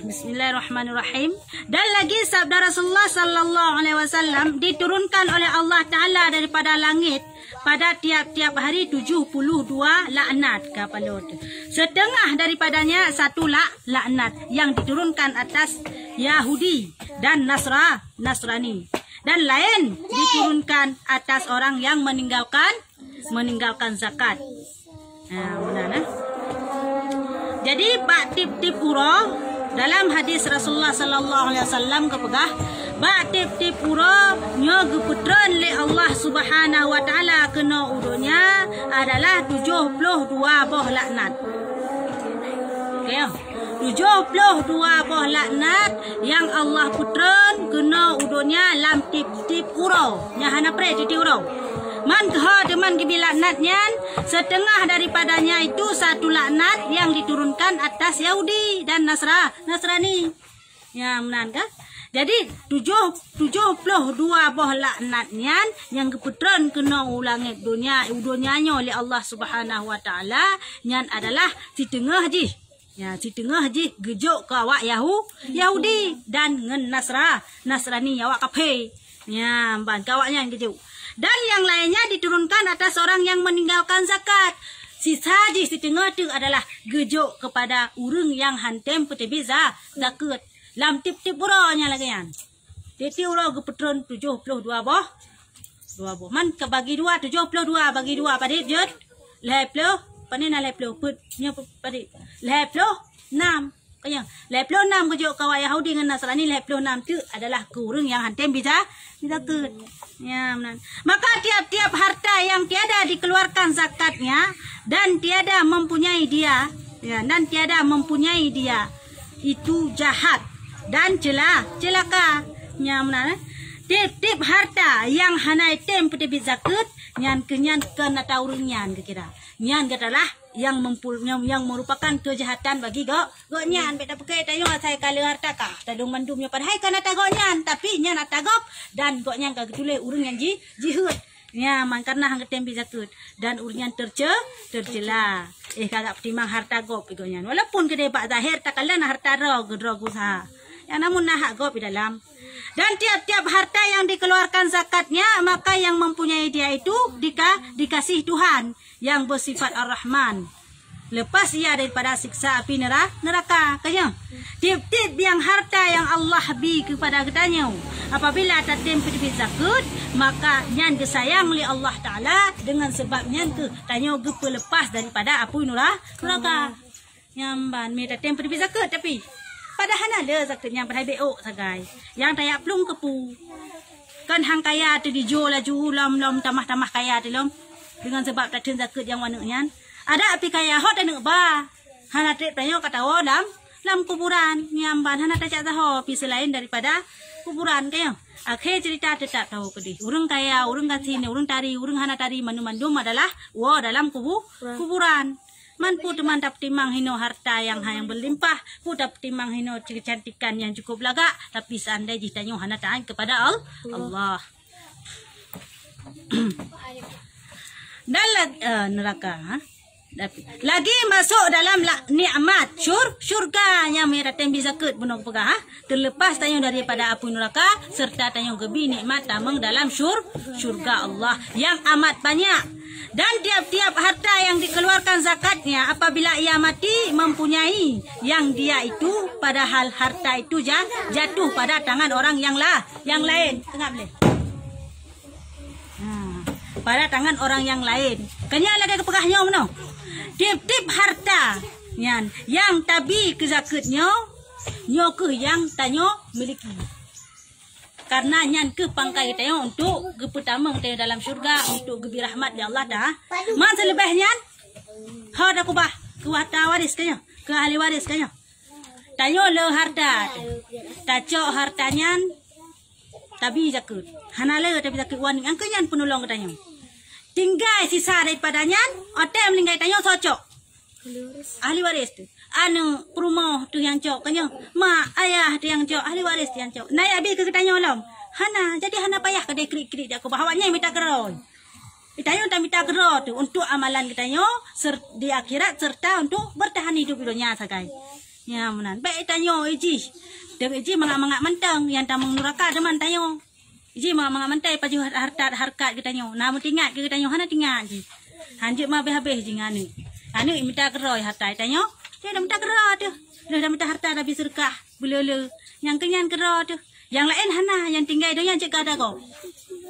Bismillahirrahmanirrahim. Dan lagi sabda Rasulullah sallallahu alaihi wasallam diturunkan oleh Allah Taala daripada langit pada tiap-tiap hari 72 laknat kepada setengah daripadanya satu laknat yang diturunkan atas Yahudi dan Nasrani dan lain diturunkan atas orang yang meninggalkan zakat. Benar. Jadi bak tip-tip uro dalam hadis Rasulullah sallallahu alaihi wasallam kepegah bak tip-tip uro nyo geputran le Allah Subhanahu wa taala kena udonya adalah 72 boh laknat. Okey. 72 boh laknat yang Allah putran kena udonya lam tip-tip uro. Nya hana pre tip uro. Man keha deman gibi laknatnya setengah daripadanya itu satu laknat yang diturunkan atas Yahudi dan Nasrani. Ya, benar kan? Jadi 72 boh laknatnya yang keputran kena ulangi udonyanyo oleh Allah Subhanahu wa taala nyan adalah di tengah ji. Ya, di tengah ji gejuk ke awak Yahudi dan ngen Nasrani awak kafe. Ya, ban kawaknya yang gejuk. Dan yang lainnya diturunkan atas orang yang meninggalkan zakat. Sisa di setengah itu adalah gejuk kepada urang yang hantem petebi zakat. Lam tip-tip uranya lagi yan. Tip-tip ura gepetron 72 boh. 2 boh. Man ke bagi 2, 72 bagi 2 pada jod. Leplo, panina leplo put nya pada. Leplo 6. Kaya leplo 6 gejuk kawa Yahudi dengan Nasrani leplo 6 itu adalah ke urang yang hantem zakat. Ya, benar. Maka tiap-tiap harta yang tiada dikeluarkan zakatnya dan tiada mempunyai dia, itu jahat dan celaka. Ya, benar. Tip-tip harta yang hanai tem putih zakat nyan kena tahu nyan kira. Nyan adalah yang merupakan kejahatan bagi nyan beta pakai tayo saya kali harta ka tadung mandumnya padahal kana tagonyan tapi nyan atagop dan nyan kagtule urang yang jihad ya man karena hang tembi zakat dan urang tercela kagak timang harta gop igonyan walaupun gede pak zahir takalan harta ro usaha ya namun nah gop di dalam dan tiap-tiap harta yang dikeluarkan zakatnya maka yang mempunyai dia itu dikasih Tuhan yang bersifat Ar-Rahman. Lepas ia daripada siksa api neraka. Kaya tip-tip yang harta yang Allah beri kepada kitanya. Apabila tatim putih zakat, maka nyan disayang oleh Allah Ta'ala dengan sebab nyan ke tanya lepas daripada api neraka. Nyamban me tatim putih zakat tapi padahal ada zakatnya pada beok sagai. Yang tayak plung kepu. Kan hang kaya tu dijual laju lom tamah kaya tu lom. Dengan sebab tak ada zakat yang wanuknya ada api kaya hot dan ba hana trip tanyo katawo dalam kuburan nyamban hana tak tahu pi selain daripada kuburan kayo akhir cerita tetap tahu kedi urang kaya urang kasih ni urang tari urang hana tari mandum adalah dalam kuburan man pu teman dapat timang hino harta yang berlimpah pu dapat timang hino kecantikan yang cukup laga tapi seandainya jitanyo hana taat kepada Allah dalam neraka lagi masuk dalam nikmat syurga yang meratem zakat bunuh pegah terlepas tayang daripada api neraka serta tayang gebi nikmat tamang dalam syurga Allah yang amat banyak dan tiap-tiap harta yang dikeluarkan zakatnya apabila ia mati mempunyai yang dia itu padahal harta itu jatuh pada tangan orang yang lain tengah boleh pada tangan orang yang lain. Kanya lagi kepegahnya mana? Tip-tip harta yang tabi ke zakatnya nyo ke yang tanyo miliki. Karena nyan ke pangkai tayo untuk ke pertama tayo dalam syurga untuk gebi rahmat di Allah dah. Man selebihnya ada kubah ke harta waris kanya, ke ahli waris kanya. Tanyo le harta. Taco hartanya tabi zakat. Hanale tabi zakat wan angkanya penolong katanya. Tinggal sisa daripadanya, ada melingkai tanya cocok. Ahli waris tu. Anu perumah tu yang cok kanya. Mak ayah tu yang cok, ahli waris tu yang cok. Naik habis ke tanya lom. Hana, jadi hana payah ke dia krik-krik dia ke bahawanya minta geroi. Ditanya tak minta geroi tu untuk amalan kitanya di akhirat serta untuk bertahan hidup dunia sagai. Ya menan. Baik tanyo iji. Deng iji mangak-mangak mentang yang tamang neraka teman tanyo. Iji mangak-mangak mentai paju harkat kita nyo. Namun tingat kita nyo hana tingat ji. Hanjuk mah habis ji nganu. Anu minta keroi harta tanyo. Dia dah minta kero tu. Dia dah minta harta dah bisurkah. Belele. Yang kenyan kero tu. Yang lain hana yang tinggal donya je kada ko.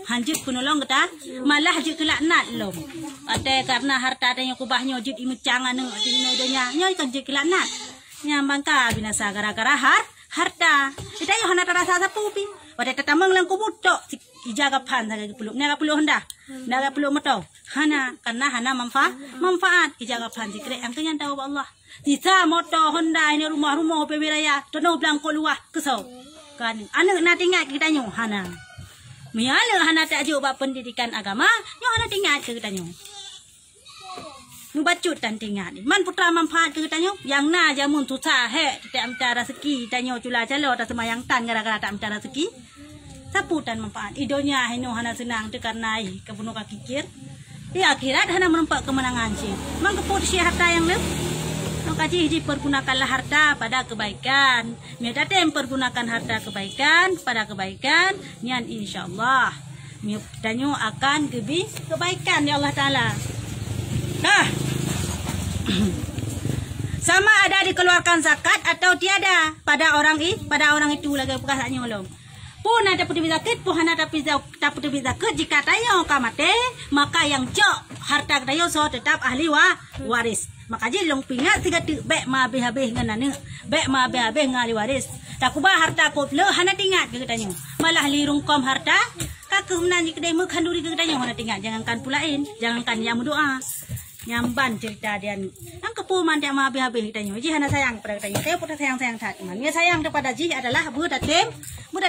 Hanjuk penolong kita malah juk kelaknat lom. Ada karena harta tanyo kubahnya juk imucang anu dino donya. Nyo kan juk kelaknat. Nyambangka binasa gara-gara harta. Kita yo hana terasa sapu pi. Pada tatamang lang kubutok ijaga pan saga puluk. Naga puluk hendak. Naga puluk metau. Hana karena hana manfaat ijaga pan dikre angkanya tahu Allah. Kita moto Honda ini rumah-rumah pebiraya tono blangko luah kesau. Kan anak nak tinggal kita nyo hana. Miana hana tak ajuk bab pendidikan agama, nyo hana tinggal ke kita nyo. Nubacut dan tinggal. Man putra manfaat ke kita nyo. Yang na jamun susah he tak minta rezeki tanyo cula calo tak semayang tan gara-gara tak minta rezeki. Sapu dan manfaat. Idonya hino hana senang tu karena kebunuh kikir. Di akhirat hana menempat kemenangan sih. Man keput si harta yang lep. Kaji pergunakanlah harta pada kebaikan. Miadatem pergunakan harta kebaikan pada kebaikan. Nian insyaallah. Miudanyo akan kebaikan ya Allah Taala. Nah. Sama ada dikeluarkan zakat atau tiada pada orang itu lagi perkasaannya ulung. Pun ada putih zakat, pun ada tak putih zakat jika tayo kamate, maka yang cok harta tayo so tetap ahli waris. Maka je long pingat tiga tu bek ma habis ngan anu, bek ma habis ngali waris. Tak kubah harta ko le hana tingat ke tanyo. Malah lirung kom harta, kaku menan kedai makan duri ke tanyo hana tingat. Jangankan pulain, jangankan yang berdoa. Nyamban cerita dia ni. Ang kepuman dia mah habis-habis tanya. Ji hana sayang pada tanya. Saya pun sayang-sayang tak iman. Dia sayang kepada Ji adalah budak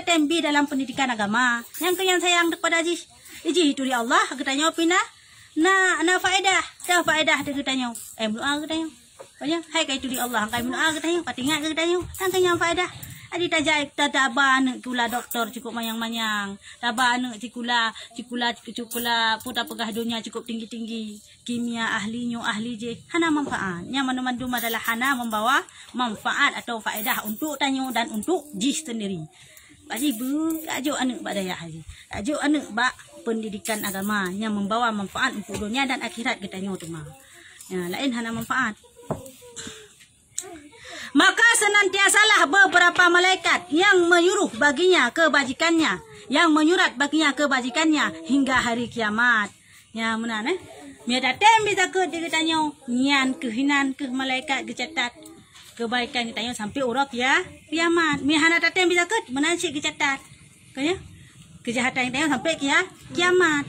tembi dalam pendidikan agama. Yang sayang kepada Ji. Ji itu dia Allah katanya pina. Na faedah. Dah faedah dia katanya. Doa katanya. Banyak hai kai itu dia Allah. Kai doa katanya. Patingat katanya. Tangkanya faedah. Adi tajai tadaban kula doktor cukup manyang-manyang. Taban cikula puta pegah dunia cukup tinggi-tinggi. Kimia ahlinya ahli je. Hana manfaat. Yang mana-mana adalah hana membawa manfaat atau faedah untuk tanyo dan untuk jis sendiri. Haji bu, ajuk anak bak daya haji. Ajuk anak bak pendidikan agama yang membawa manfaat untuk dunia dan akhirat kita nyo tu mah. Ya, lain hana manfaat. Maka senantiasalah beberapa malaikat yang menyuruh baginya kebajikannya, yang menyurat baginya kebajikannya hingga hari kiamat. Ya mana ne? Miadatem bisa ke ditanya nyan kehinan ke malaikat kecatat kebaikan kita sampai urap ya kiamat. Mihana tatem bisa ke menansi kecatat. Kaya kejahatan kita sampai kiamat.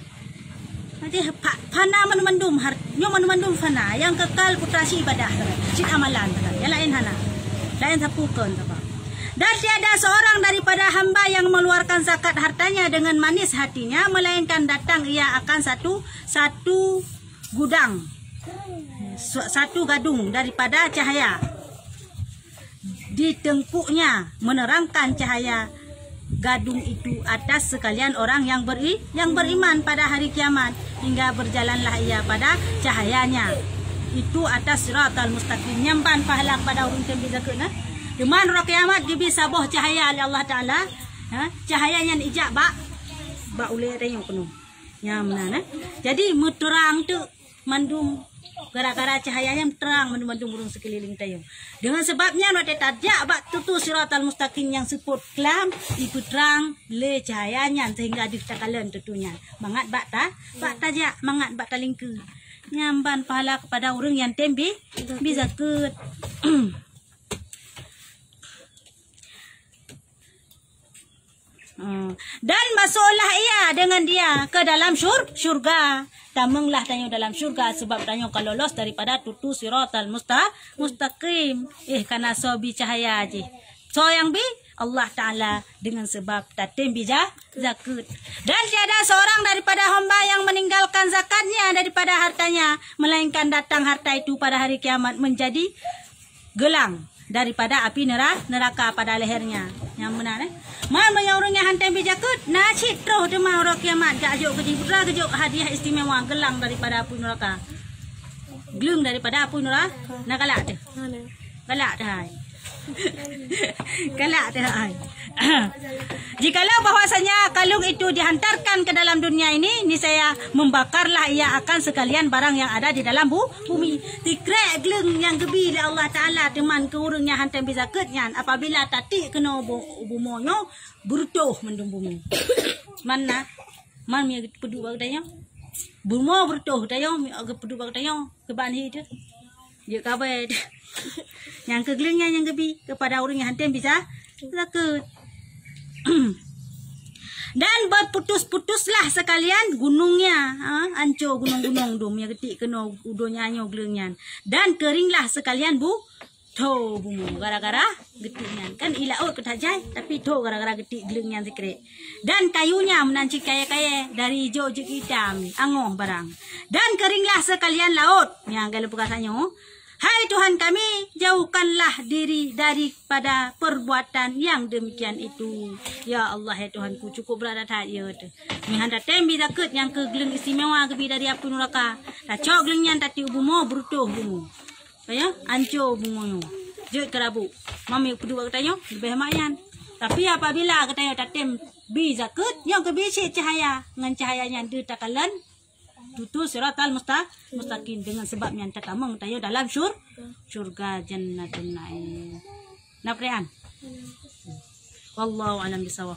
Nanti fana menumandum nyo menumandum fana yang kekal putrasi ibadah cik amalan yang lain hana. Lain sapukan apa. Dan tiada seorang daripada hamba yang mengeluarkan zakat hartanya dengan manis hatinya, melainkan datang ia akan satu gudang, satu gadung daripada cahaya. Di tengkuknya menerangkan cahaya gadung itu atas sekalian orang yang beriman pada hari kiamat, hingga berjalanlah ia pada cahayanya. Itu atas siratal mustaqim, nyamban pahala pada orang yang bisa kena. Deman roh kiamat gibi saboh cahaya oleh Allah Taala. Cahaya yang ijak bak ule tayong penuh. Ya mana jadi muterang tu mandum gara-gara cahayanya terang mandum burung sekeliling tayong. Dengan sebabnya rote tajak bak tutu siratal mustaqim yang seput kelam ikut terang le cahayanya sehingga ditakalan tutunya. Mangat bak tajak, mangat bak talingke. Nyamban pahala kepada orang yang tembi bisa ke dan masuklah ia dengan dia ke dalam syurga. Tamanglah tanyo dalam syurga sebab tanyo kalau lolos daripada tutu siratal mustaqim. Karena sobi cahaya aje. So yang bi Allah Ta'ala dengan sebab tatim bija zakat. Dan tiada seorang daripada hamba yang meninggalkan zakatnya daripada hartanya, melainkan datang harta itu pada hari kiamat menjadi gelang daripada api neraka pada lehernya. Yang benar Man orang yang hantam bija zakat, nasi terus demang orang kiamat gak ajuk kejibutra kejuk hadiah istimewa gelang daripada api neraka. Gelang daripada api neraka. Nak galak tu. Galak dah. Kalak teh ai. Jikalau bahwasanya kalung itu dihantarkan ke dalam dunia ini saya membakarlah ia akan sekalian barang yang ada di dalam bumi. Tikrek geleng yang gebi oleh Allah Taala teman ke urangnya hantam bisa ketnya apabila tati kena bumonyo bertuh mendung bumi. Mana man mi pedu bag dayo. Bumo bertuh dayo mi pedu bag dayo ke banhi itu. Dia kabai yang kegelengnya yang gebi kepada orang yang hantam bisa sakit. Dan berputus-putuslah sekalian gunungnya, ancur gunung-gunung dum yang ketik kena udonya nyo gelengnya. Dan keringlah sekalian to bumu gara-gara getiknya. Kan ilaut ketajai tapi to gara-gara getik gelengnya sikre. Dan kayunya menancik kaya-kaya dari hijau je hitam, angoh barang. Dan keringlah sekalian laut yang kalau perkataannya. Hai Tuhan kami, jauhkanlah diri daripada perbuatan yang demikian itu. Ya Allah, ya Tuhanku, cukup berat hati ya. Mi handa tembi dakut yang kegeleng istimewa kebi dari api neraka. Tak cok gelengnya tati ubumo berutuh bumu. Ya, anco bumu. Jut kerabu. Mami kedua katanya lebih mayan. Tapi apabila katanya tatem bi zakut yang kebi cahaya dengan cahayanya dia takalan tutu siratal mustaqim dengan sebabnya tatamang tayo dalam surga jannatun na'im. Naprian. Wallahu alam bisawab.